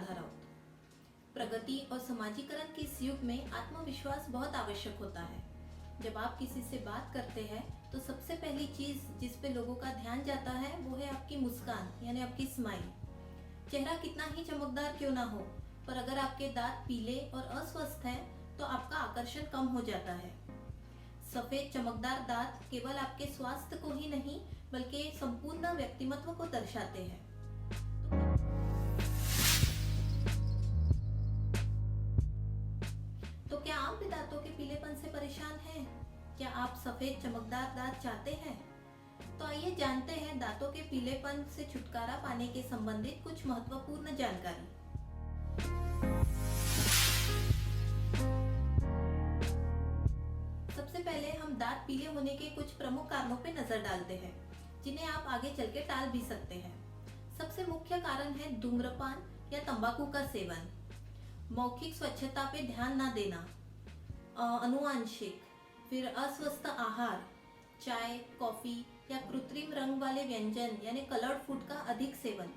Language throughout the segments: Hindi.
राधा राउत। प्रगति और समाजीकरण के इस युग में आत्मविश्वास बहुत आवश्यक होता है। जब आप किसी से बात करते हैं तो सबसे पहली चीज जिस पे लोगों का ध्यान जाता है वो है आपकी मुस्कान यानी आपकी स्माइल। चेहरा कितना ही चमकदार क्यों ना हो, पर अगर आपके दांत पीले और अस्वस्थ हैं तो आपका आकर्षण कम हो जाता है। सफेद चमकदार दांत केवल आपके स्वास्थ्य को ही नहीं बल्कि संपूर्ण व्यक्तिमत्व को दर्शाते हैं। तो क्या आप भी दांतों के पीलेपन से परेशान हैं? क्या आप सफेद चमकदार दांत चाहते हैं? तो आइए जानते हैं दांतों के पीलेपन से छुटकारा पाने के संबंधित कुछ महत्वपूर्ण जानकारी। सबसे पहले हम दांत पीले होने के कुछ प्रमुख कारणों पर नजर डालते हैं, जिन्हें आप आगे चल के टाल भी सकते हैं। सबसे मुख्य कारण है धूम्रपान या तंबाकू का सेवन, मौखिक स्वच्छता पे ध्यान ना देना, अनुवांशिक, फिर अस्वस्थ आहार, चाय, कॉफी या कृत्रिम रंग वाले व्यंजन यानी कलर्ड फूड का अधिक सेवन,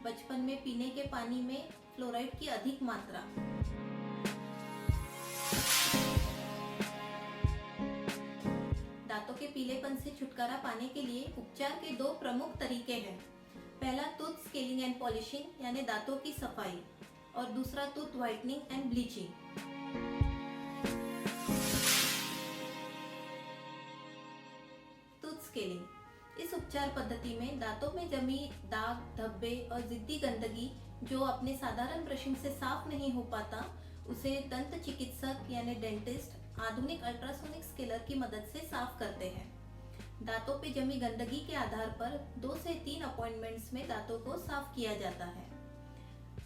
बचपन में पीने के पानी में फ्लोराइड की अधिक मात्रा। दांतों के पीलेपन से छुटकारा पाने के लिए उपचार के दो प्रमुख तरीके हैं। पहला टूथ स्केलिंग एंड पॉलिशिंग यानी दांतों की सफाई, और दूसरा tooth whitening and bleaching. Tooth scaling इस उपचार पद्धति में दांतों में जमी दाग, धब्बे और जिद्दी गंदगी जो अपने साधारण ब्रशिंग से साफ नहीं हो पाता, उसे दंत चिकित्सक यानी डेंटिस्ट आधुनिक अल्ट्रासोनिक स्केलर की मदद से साफ करते हैं। दांतों पे जमी गंदगी के आधार पर 2 से 3 अपॉइंटमेंट्स में दांतों को साफ किया जाता है।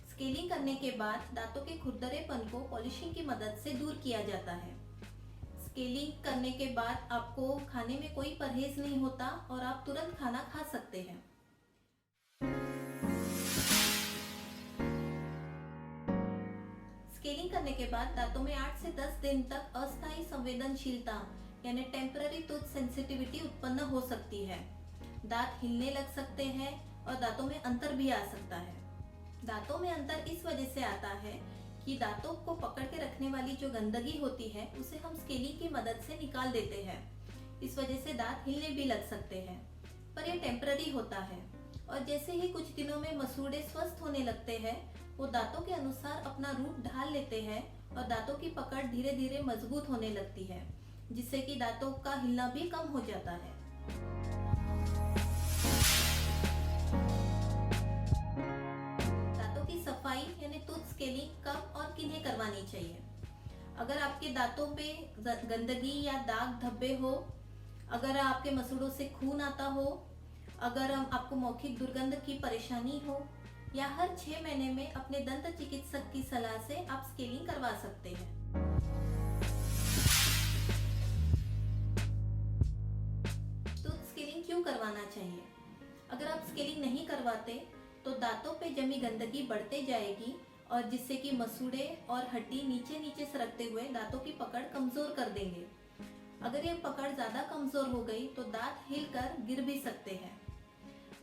स्केलिंग करने के बाद दांतों के खुरदरेपन को पॉलिशिंग की मदद से दूर किया जाता है। स्केलिंग करने के बाद आपको खाने में कोई परहेज नहीं होता और आप तुरंत खाना खा सकते हैं। स्केलिंग करने के बाद दांतों में 8 से 10 दिन तक अस्थायी संवेदनशीलता यानी टेम्पररी टूथ सेंसिटिविटी उत्पन्न हो सकती है। दांत हिलने लग सकते हैं और दांतों में अंतर भी आ सकता है। दांतों में अंतर इस वजह से आता है कि दांतों को पकड़ के रखने वाली जो गंदगी होती है उसे हम स्केलिंग की मदद से निकाल देते हैं। इस वजह से दांत हिलने भी लग सकते हैं, पर यह टेम्पररी होता है और जैसे ही कुछ दिनों में मसूड़े स्वस्थ होने लगते हैं, वो दांतों के अनुसार अपना रूप ढाल लेते हैं और दांतों की पकड़ धीरे धीरे मजबूत होने लगती है, जिससे कि दांतों का हिलना भी कम हो जाता है। दांतों की सफाई यानी टूथ स्केलिंग कब और किन्हें करवानी चाहिए? अगर आपके दांतों पे गंदगी या दाग धब्बे हो, अगर आपके मसूड़ों से खून आता हो, अगर आपको मौखिक दुर्गंध की परेशानी हो, या हर 6 महीने में अपने दंत चिकित्सक की सलाह से आप स्केलिंग करवा सकते हैं। क्यों करवाना चाहिए? अगर आप स्केलिंग नहीं करवाते तो दांतों पे जमी गंदगी बढ़ते जाएगी और जिससे कि मसूड़े और हड्डी नीचे नीचे सरकते हुए दांतों की पकड़ कमजोर कर देंगे। अगर ये पकड़ ज्यादा कमजोर हो गई तो दांत हिलकर गिर भी सकते हैं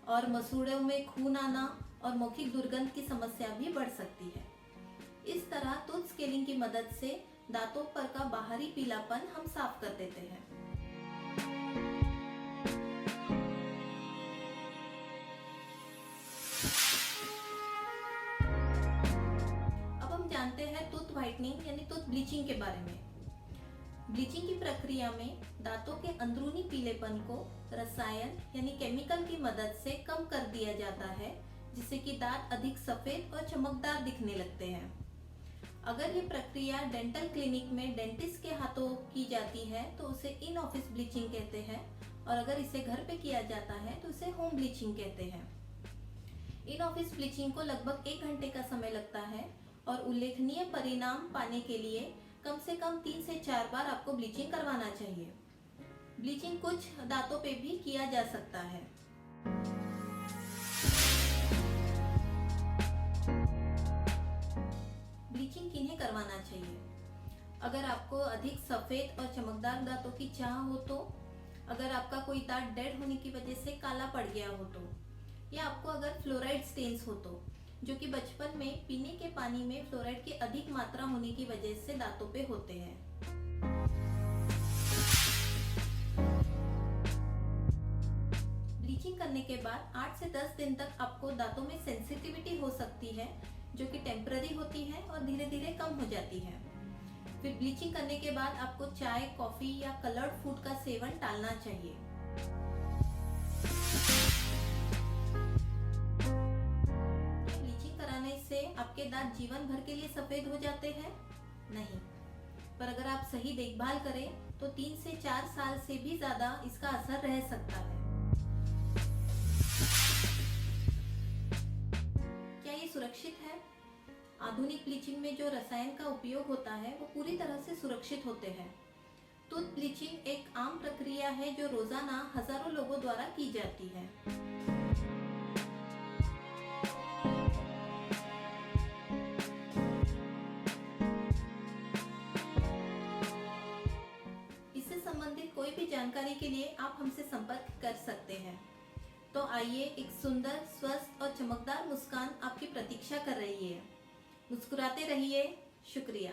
और मसूड़ों में खून आना और मौखिक दुर्गंध की समस्या भी बढ़ सकती है। इस तरह टूथ स्केलिंग की मदद से दांतों पर का बाहरी पीलापन हम साफ कर देते हैं। जानते हैं टूथ व्हाइटनिंग यानी टूथ ब्लीचिंग के बारे में। ब्लीचिंग की प्रक्रिया में दांतों के अंदरूनी पीलेपन को रसायन यानी केमिकल की मदद से कम कर दिया जाता है, जिससे कि दांत अधिक सफेद और चमकदार दिखने लगते हैं। अगर ये प्रक्रिया डेंटल क्लिनिक में डेंटिस्ट के हाथों की जाती है तो उसे इन ऑफिस ब्लीचिंग कहते हैं, और अगर इसे घर पे किया जाता है तो इसे होम ब्लीचिंग कहते हैं। इन ऑफिस ब्लीचिंग को लगभग 1 घंटे का समय लगता है और उल्लेखनीय परिणाम पाने के लिए कम से कम 3 से 4 बार आपको ब्लीचिंग करवाना चाहिए। ब्लीचिंग कुछ दांतों पे भी किया जा सकता है। ब्लीचिंग किन्हें करवाना चाहिए? अगर आपको अधिक सफेद और चमकदार दांतों की चाह हो तो, अगर आपका कोई दांत डेड होने की वजह से काला पड़ गया हो तो, या आपको अगर फ्लोराइड स्टेन्स हो तो, जो कि बचपन में पीने के पानी में फ्लोराइड की अधिक मात्रा होने की वजह से दांतों पे होते हैं। ब्लीचिंग करने के बाद 8 से 10 दिन तक आपको दांतों में सेंसिटिविटी हो सकती है, जो कि टेम्पररी होती है और धीरे धीरे कम हो जाती है। फिर ब्लीचिंग करने के बाद आपको चाय, कॉफी या कलर्ड फूड का सेवन टालना चाहिए। ब्लीचिंग कराने से आपके दांत जीवन भर के लिए सफेद हो जाते हैं? नहीं, पर अगर आप सही देखभाल करें तो 3 से 4 साल से भी ज्यादा इसका असर रह सकता है। क्या ये सुरक्षित है? आधुनिक ब्लीचिंग में जो रसायन का उपयोग होता है वो पूरी तरह से सुरक्षित होते हैं। टूथ ब्लीचिंग एक आम प्रक्रिया है जो रोजाना हजारों लोगों द्वारा की जाती है। इससे संबंधित कोई भी जानकारी के लिए आप हमसे संपर्क कर सकते हैं। तो आइए, एक सुंदर, स्वस्थ और चमकदार मुस्कान आपकी प्रतीक्षा कर रही है। मुस्कुराते रहिए। शुक्रिया।